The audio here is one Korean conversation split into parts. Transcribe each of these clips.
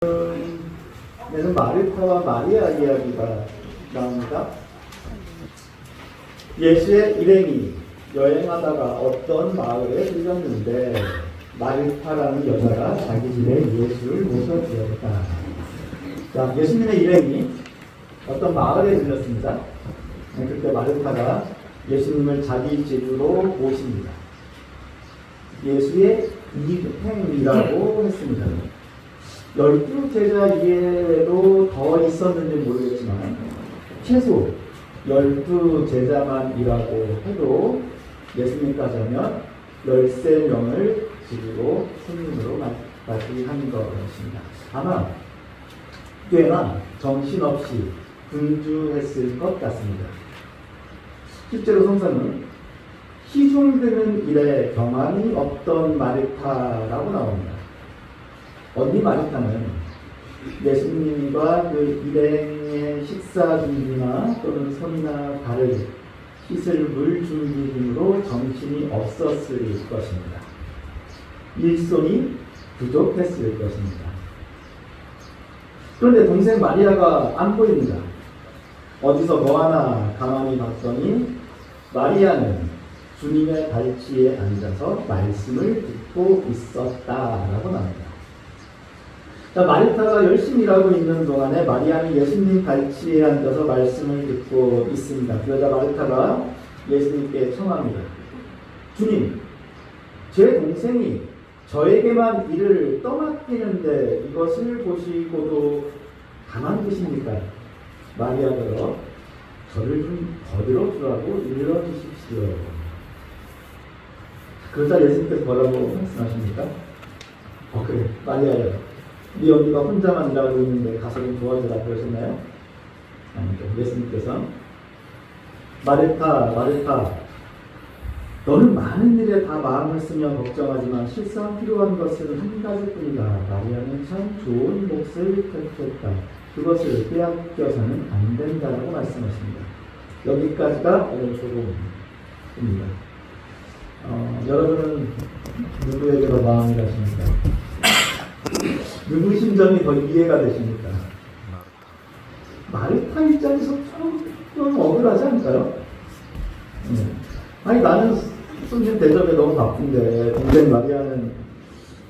내는 마르타와 마리아 이야기가 나옵니다. 예수의 일행이 여행하다가 어떤 마을에 들렸는데 마르타라는 여자가 자기 집에 예수를 모셔주었다. 자, 예수님의 일행이 어떤 마을에 들렸습니다. 그때 마르타가 예수님을 자기 집으로 모십니다. 예수의 일행이라고 했습니다. 12제자 이외에도 더 있었는지 모르겠지만 최소 12제자만이라고 해도 예수님까지 하면 13명을 집으로 손님으로 맞이한 것입니다. 아마 꽤나 정신없이 분주했을 것 같습니다. 실제로 성서는 시중드는 일에 경험이 없던 마르타라고 나옵니다. 언니 마르타는 예수님과 그 일행의 식사 준비나 또는 손이나 발을 씻을 물 준비 등으로 정신이 없었을 것입니다. 일손이 부족했을 것입니다. 그런데 동생 마리아가 안 보입니다. 어디서 뭐하나 가만히 봤더니 마리아는 주님의 발치에 앉아서 말씀을 듣고 있었다라고 나옵니다. 자, 마르타가 열심히 일하고 있는 동안에 마리아는 예수님 발치에 앉아서 말씀을 듣고 있습니다. 그러자 마르타가 예수님께 청합니다. 주님, 제 동생이 저에게만 일을 떠맡기는데 이것을 보시고도 가만 두십니까? 마리아더러 저를 좀 거들어 주라고 일러 주십시오. 그러자 예수님께서 뭐라고 말씀하십니까? 그래, 마리아야. 네 언니가 혼자만 일하고 있는데 가서 좀 도와주라 그러셨나요? 아니죠. 예수님께서 마르타, 너는 많은 일에 다 마음을 쓰며 걱정하지만 실상 필요한 것은 한 가지뿐이다. 마리아는 참 좋은 몫을 택했다. 그것을 빼앗겨서는 안 된다라고 말씀하십니다. 여기까지가 오늘 조금입니다. 여러분은 누구에게 더 마음이 가십니까? 누구 심정이 더 이해가 되십니까? 마르타 입장에서 좀 억울하지 않을까요? 아니 나는 손님 대접에 너무 바쁜데 동생 마리아는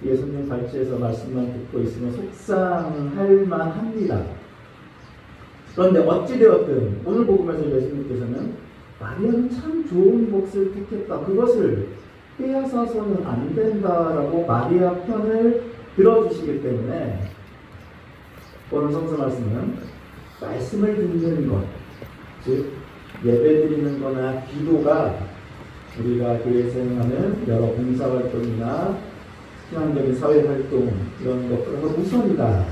예수님 발치에서 말씀만 듣고 있으면 속상할 만합니다. 그런데 어찌되었든 오늘 복음에서 예수님께서는 마리아는 참 좋은 몫을 택했다. 그것을 빼앗아서는 안 된다라고 마리아 편을 들어주시기 때문에 오늘 성서 말씀은 말씀을 듣는 것, 즉 예배드리는 거나 기도가 우리가 교회에서 행하는 여러 봉사활동이나 신앙적인 사회활동 이런 것보다 우선이다.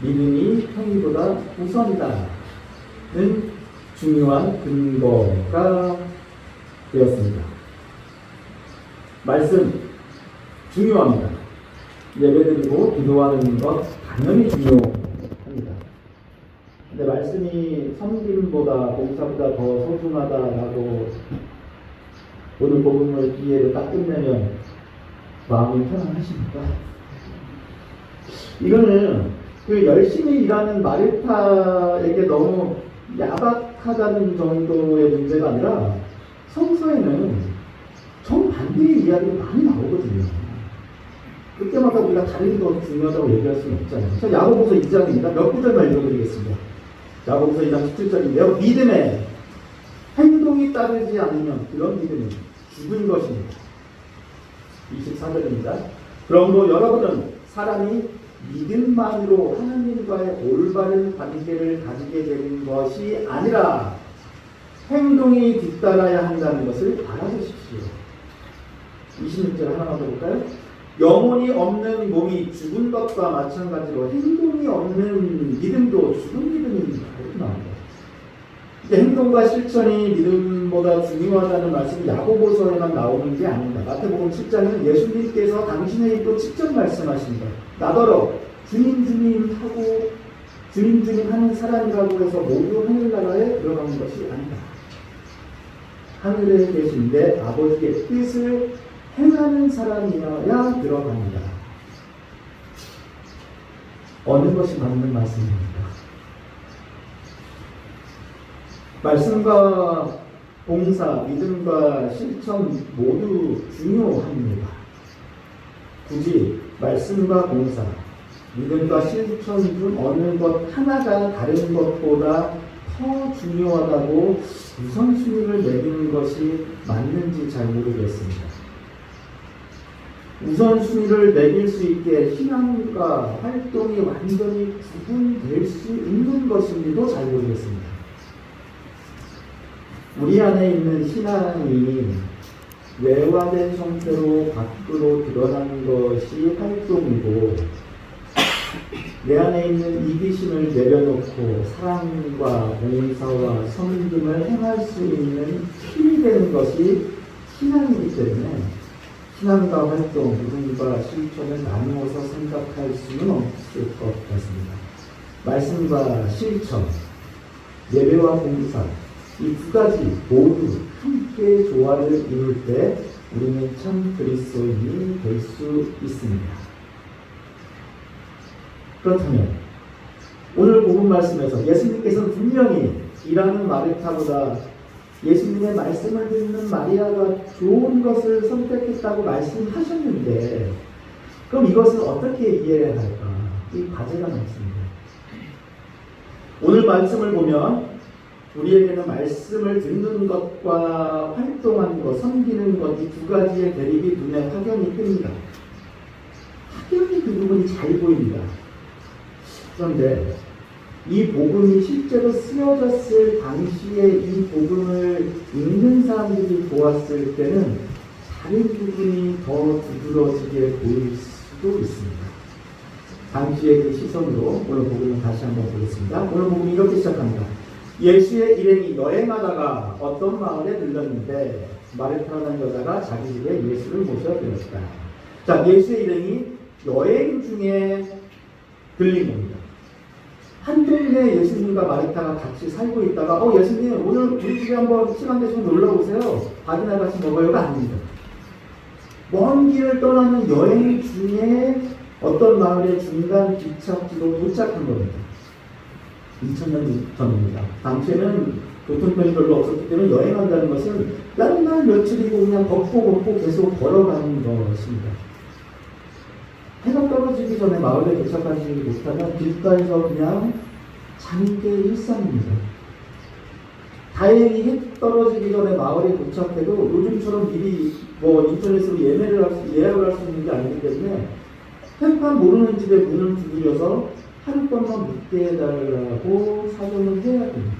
믿음이 행위보다 우선이다는 중요한 근거가 되었습니다. 말씀 중요합니다. 예배드리고 기도하는 것 당연히 중요합니다. 근데 말씀이 섬김보다 봉사보다 더 소중하다라고 오늘 복음의 기회를 딱 끝내면 마음이 편안하십니까? 이거는 그 열심히 일하는 마르타에게 너무 야박하다는 정도의 문제가 아니라 성서에는 정반대의 이야기가 많이 나오거든요. 그때마다 우리가 다른 게 더 중요하다고 얘기할 수는 없잖아요. 자, 야고보서 2장입니다. 몇 구절만 읽어드리겠습니다. 야고보서 2장 17절인데요. 믿음에 행동이 따르지 않으면 그런 믿음은 죽은 것입니다. 24절입니다. 그러므로 여러분은 사람이 믿음만으로 하나님과의 올바른 관계를 가지게 되는 것이 아니라 행동이 뒤따라야 한다는 것을 알아주십시오. 26절 하나만 더 볼까요? 영혼이 없는 몸이 죽은 것과 마찬가지로 행동이 없는 믿음도 죽은 믿음입니다. 이렇게 나옵니다. 행동과 실천이 믿음보다 중요하다는 말씀이 야고보서에만 나오는 게 아닙니다. 마태복음 7장은 예수님께서 당신의 입으로 직접 말씀하십니다. 나더러 주님 하고 주님 하는 사람이라고 해서 모두 하늘나라에 들어가는 것이 아니다. 하늘에 계신 내 아버지의 뜻을 행하는 사람이어야 들어갑니다. 어느 것이 맞는 말씀입니까? 말씀과 봉사, 믿음과 실천 모두 중요합니다. 굳이 말씀과 봉사, 믿음과 실천 중 어느 것 하나가 다른 것보다 더 중요하다고 우선순위를 매기는 것이 맞는지 잘 모르겠습니다. 우선순위를 매길 수 있게 신앙과 활동이 완전히 구분될 수 있는 것인지도 잘 모르겠습니다. 우리 안에 있는 신앙이 외화된 형태로 밖으로 드러나는 것이 활동이고, 내 안에 있는 이기심을 내려놓고 사랑과 봉사와 섬김을 행할 수 있는 힘이 되는 것이 신앙이기 때문에 신앙과 활동, 믿음과 실천을 나누어서 생각할 수는 없을 것 같습니다. 말씀과 실천, 예배와 봉사, 이 두 가지 모두 함께 조화를 이룰 때 우리는 참 그리스도인이 될 수 있습니다. 그렇다면 오늘 복음 말씀에서 예수님께서는 분명히 일하는 마르타보다 예수님의 말씀을 듣는 마리아가 좋은 것을 선택했다고 말씀하셨는데, 그럼 이것을 어떻게 이해해야 할까? 이 과제가 많습니다. 오늘 말씀을 보면 우리에게는 말씀을 듣는 것과 활동하는 것, 섬기는 것, 이 두 가지의 대립이 눈에 확연히 띕니다. 확연히 그 부분이 잘 보입니다. 그런데 이 복음이 실제로 쓰여졌을 당시에 이 복음을 읽는 사람들이 보았을 때는 다른 부분이 더 두드러지게 보일 수도 있습니다. 당시의 그 시선으로 오늘 복음을 다시 한번 보겠습니다. 오늘 복음이 이렇게 시작합니다. 예수의 일행이 여행하다가 어떤 마을에 들렀는데 마르타라는 여자가 자기 집에 예수를 모셔드렸다. 자, 예수의 일행이 여행 중에 들린 겁니다. 한 동네에 예수님과 마르타가 같이 살고 있다가 예수님 오늘 우리 집에 한번 시간 되시면 놀러 오세요. 밥이나 같이 먹어요가 아닙니다. 먼 길을 떠나는 여행 중에 어떤 마을의 중간 기착지로 도착한 겁니다. 2000년 전입니다. 당시에는 교통편이 별로 없었기 때문에 여행한다는 것은 몇 날 며칠이고 그냥 걷고 계속 걸어가는 것입니다. 해가 떨어지기 전에 마을에 도착하지 못하면 길가에서 그냥 자는 게 일상입니다. 다행히 해 떨어지기 전에 마을에 도착해도 요즘처럼 미리 인터넷으로 예약을 할 수 있는 게 아니기 때문에 현판 모르는 집에 문을 두드려서 하룻밤만 묵게 해달라고 사정을 해야 됩니다.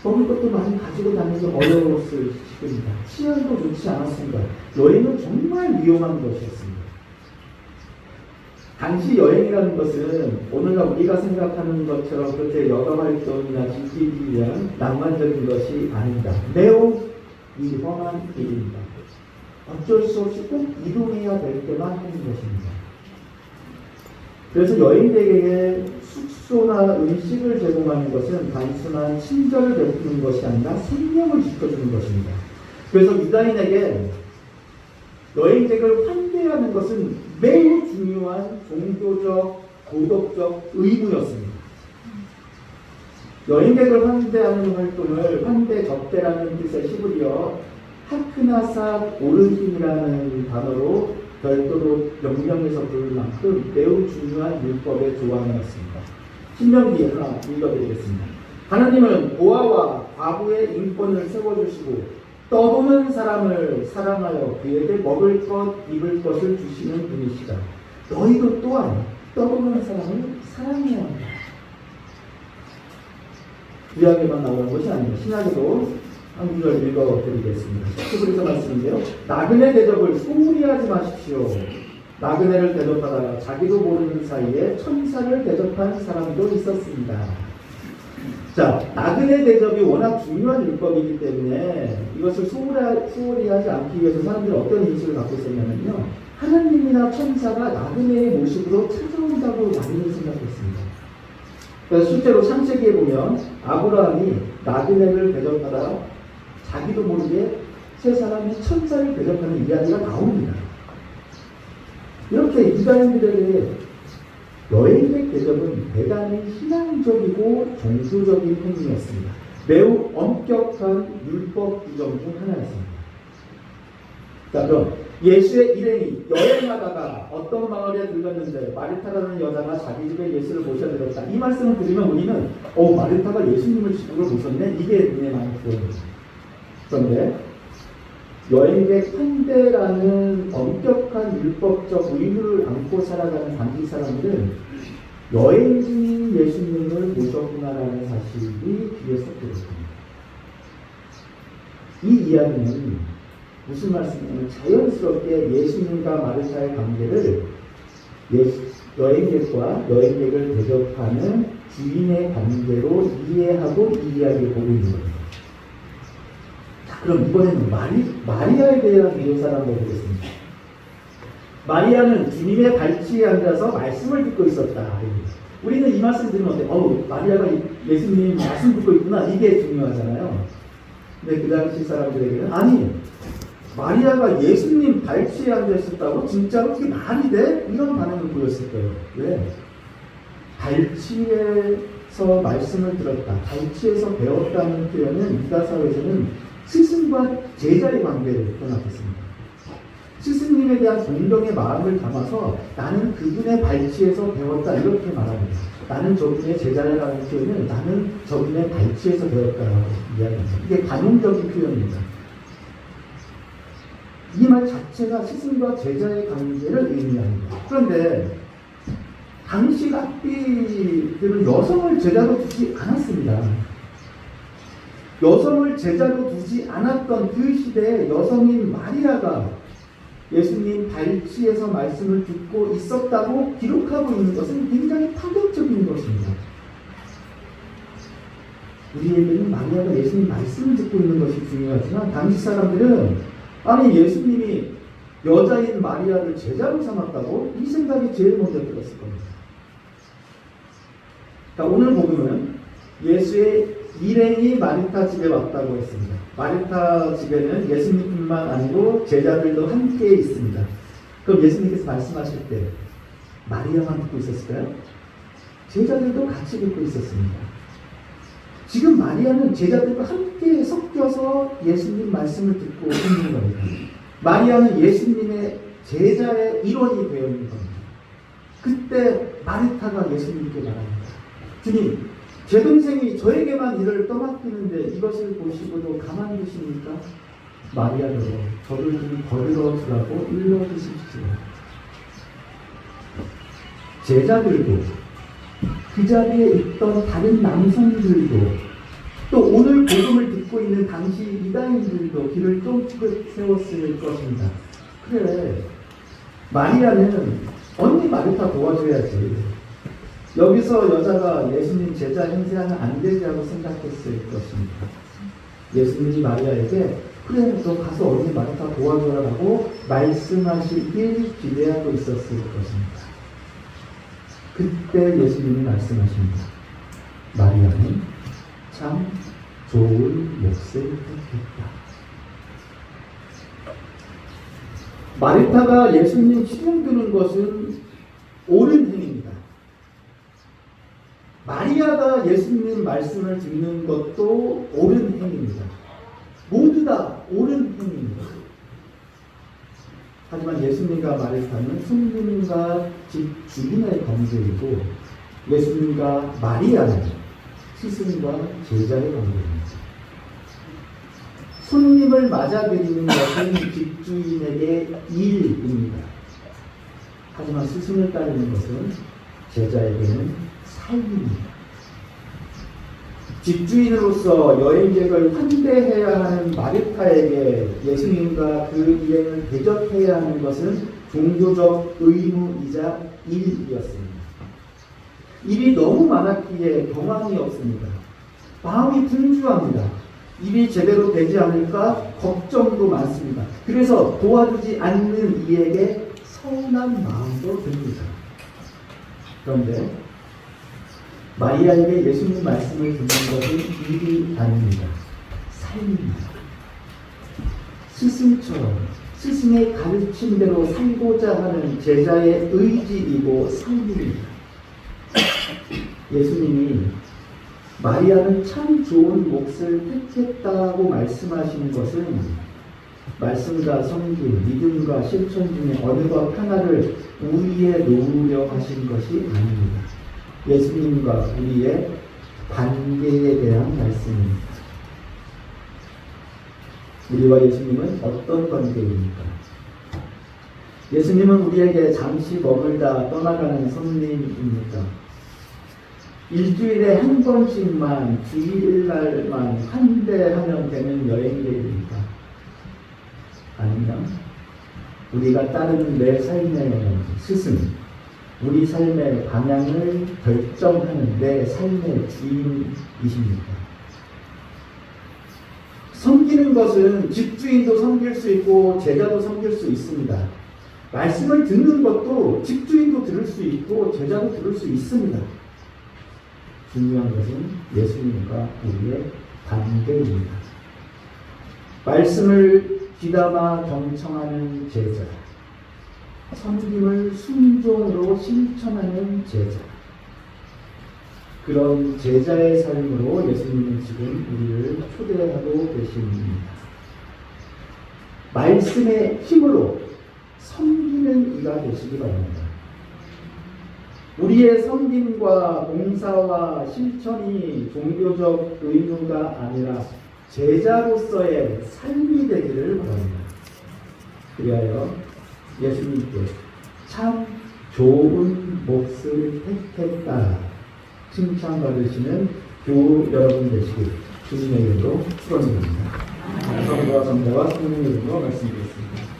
먹을 것도 많이 가지고 다니기 어려웠을 시기입니다. 치안도 좋지 않았습니다. 여행은 정말 위험한 것이었습니다. 당시 여행이라는 것은 오늘날 우리가 생각하는 것처럼 그렇게 여가 활동이나 즐기기 위한 낭만적인 것이 아닙니다. 매우 위험한 일입니다. 어쩔 수 없이 꼭 이동해야 될 때만 하는 것입니다. 그래서 여행객에게 숙소나 음식을 제공하는 것은 단순한 친절을 베푸는 것이 아니라 생명을 지켜주는 것입니다. 그래서 유다인에게 여행객을 환대하는 것은 매우 중요한 종교적, 도덕적 의무였습니다. 여행객을 환대하는 활동을 환대 접대라는 뜻의 히브리어 하크나사 오르힘이라는 단어로 별도로 명명해서 부를 만큼 매우 중요한 율법의 조항이었습니다. 신명기 하나 읽어드리겠습니다. 하나님은 고아와 과부의 인권을 세워주시고 떠도는 사람을 사랑하여 그에게 먹을 것, 입을 것을 주시는 분이시다. 너희도 또한 떠도는 사람을 사랑해야 한다. 구약에만 나오는 것이 아닙니다. 신약에도 한 구절 읽어드리겠습니다. 히브리서 말씀인데요. 나그네 대접을 소홀히 하지 마십시오. 나그네를 대접하다가 자기도 모르는 사이에 천사를 대접한 사람도 있었습니다. 자, 나그네 대접이 워낙 중요한 율법이기 때문에 이것을 소홀히 하지 않기 위해서 사람들이 어떤 인식을 갖고 있었냐면요. 하나님이나 천사가 나그네의 모습으로 찾아온다고 많이 생각했습니다. 그래서 실제로 창세기에 보면 아브라함이 나그네를 대접하다가 자기도 모르게 세 사람이 천사를 대접하는 이야기가 나옵니다. 이렇게 유다인들에게 여행객 대접은 대단히 신앙적이고 종교적인 행위였습니다. 매우 엄격한 율법 규정 중 하나였습니다. 자, 그럼 예수의 일행이 여행하다가 어떤 마을에 들렀는데 마르타라는 여자가 자기 집에 예수를 모셔드렸다. 이 말씀을 들으면 우리는 마르타가 예수님을 집으로 모셨네? 이게 눈에 많이 보입니다. 그런데 여행객 환대라는 엄격한 율법적 의무를 안고 살아가는 당시 사람들은 여행 중인 예수님을 모셨구나라는 사실이 귀에 쏙 들었습니다. 이 이야기는 무슨 말씀이냐면 자연스럽게 예수님과 마르타의 관계를 여행객을 대접하는 주인의 관계로 이해하고 이 이야기를 보고 있는 겁니다. 자, 그럼 이번에는 마리아에 대한 묘사를 한번 보겠습니다. 마리아는 주님의 발치에 앉아서 말씀을 듣고 있었다. 우리는 이 말씀 들으면 어때? 마리아가 예수님 말씀 듣고 있구나. 이게 중요하잖아요. 근데 그 당시 사람들에게는 아니, 마리아가 예수님 발치에 앉아 있었다고? 진짜로 그게 말이 돼? 이런 반응을 보였을 거예요. 왜? 발치에서 말씀을 들었다, 발치에서 배웠다는 표현은 유다 사회에서는 스승과 제자의 관계를 떠났습니다. 스승님에 대한 존경의 마음을 담아서 나는 그분의 발치에서 배웠다 이렇게 말합니다. 나는 저분의 제자라는 표현은 나는 저분의 발치에서 배웠다라고 이야기합니다. 이게 관용적인 표현입니다. 이 말 자체가 스승과 제자의 관계를 의미합니다. 그런데 당시 랍비들은 여성을 제자로 두지 않았습니다. 여성을 제자로 두지 않았던 그 시대에 여성인 마리아가 예수님 발치에서 말씀을 듣고 있었다고 기록하고 있는 것은 굉장히 파격적인 것입니다. 우리에게는 마리아가 예수님 말씀을 듣고 있는 것이 중요하지만 당시 사람들은 아니 예수님이 여자인 마리아를 제자로 삼았다고? 이 생각이 제일 먼저 들었을 겁니다. 자, 오늘 복음은 예수의 일행이 마르타 집에 왔다고 했습니다. 마르타 집에는 예수님뿐만 아니고 제자들도 함께 있습니다. 그럼 예수님께서 말씀하실 때 마리아만 듣고 있었을까요? 제자들도 같이 듣고 있었습니다. 지금 마리아는 제자들과 함께 섞여서 예수님 말씀을 듣고 있는 겁니다. 마리아는 예수님의 제자의 일원이 되어 있는 겁니다. 그때 마르타가 예수님께 말합니다. 주님, 제 동생이 저에게만 일을 떠맡기는데 이것을 보시고도 가만히 두십니까? 마리아도 저를 좀 거들어 주라고 일러 주십시오. 제자들도 그 자리에 있던 다른 남성들도 또 오늘 복음을 듣고 있는 당시 유다인들도 귀를 쫑긋 세웠을 것입니다. 그래, 마리아는 언니 마르타 도와줘야지. 여기서 여자가 예수님 제자 행세하면 안 되지 하고 생각했을 것입니다. 예수님이 마리아에게 그래, 너 가서 언니 마르타 도와줘라라고 말씀하시길 기대하고 있었을 것입니다. 그때 예수님이 말씀하십니다. 마리아는 참 좋은 몫을 택했다. 마르타가 예수님 시중 드는 것은 옳은 행위입니다. 마리아가 예수님 말씀을 듣는 것도 옳은 행위입니다. 모두 다 옳은 행위입니다. 하지만 예수님과 마르타는 손님과 집 주인의 관계이고 예수님과 마리아는 스승과 제자의 관계입니다. 손님을 맞아들이는 것은 집주인에게 일입니다. 하지만 스승을 따르는 것은 제자에게는 삶입니다. 집주인으로서 여행객을 환대해야 하는 마르타에게 예수님과 그 일행을 대접해야 하는 것은 종교적 의무이자 일이었습니다. 일이 너무 많았기에 경황이 없습니다. 마음이 분주합니다. 일이 제대로 되지 않을까 걱정도 많습니다. 그래서 도와주지 않는 이에게 서운한 마음도 듭니다. 그런데 마리아에게 예수님 말씀을 듣는 것은 일이 아닙니다. 삶입니다. 스승처럼 스승의 가르침대로 살고자 하는 제자의 의지이고 삶입니다. 예수님이 마리아는 참 좋은 몫을 택했다고 말씀하신 것은 말씀과 성경, 믿음과 실천 중에 어느 것 하나를 우리에 놓으려 하신 것이 아닙니다. 예수님과 우리의 관계에 대한 말씀입니다. 우리와 예수님은 어떤 관계입니까? 예수님은 우리에게 잠시 머물다 떠나가는 손님입니까? 일주일에 한 번씩만, 주일날만 환대하면 되는 여행객입니까? 아닙니다. 우리가 따르는 내 삶의 스승, 우리 삶의 방향을 결정하는 내 삶의 주인이십니까? 섬기는 것은 집주인도 섬길 수 있고 제자도 섬길 수 있습니다. 말씀을 듣는 것도 집주인도 들을 수 있고 제자도 들을 수 있습니다. 중요한 것은 예수님과 우리의 관계입니다. 말씀을 귀담아 경청하는 제자, 섬김을 순종으로 실천하는 제자, 그런 제자의 삶으로 예수님은 지금 우리를 초대하고 계십니다. 말씀의 힘으로 섬기는 이가 되시기 바랍니다. 우리의 섬김과 봉사와 실천이 종교적 의무가 아니라 제자로서의 삶이 되기를 바랍니다. 그리하여 예수님께 참 좋은 몫을 택했다 칭찬받으시는 교우 여러분 되시길 주님의 이름으로 축원드립니다. 성부와 성자와 성령의 이름으로 말씀드리겠습니다.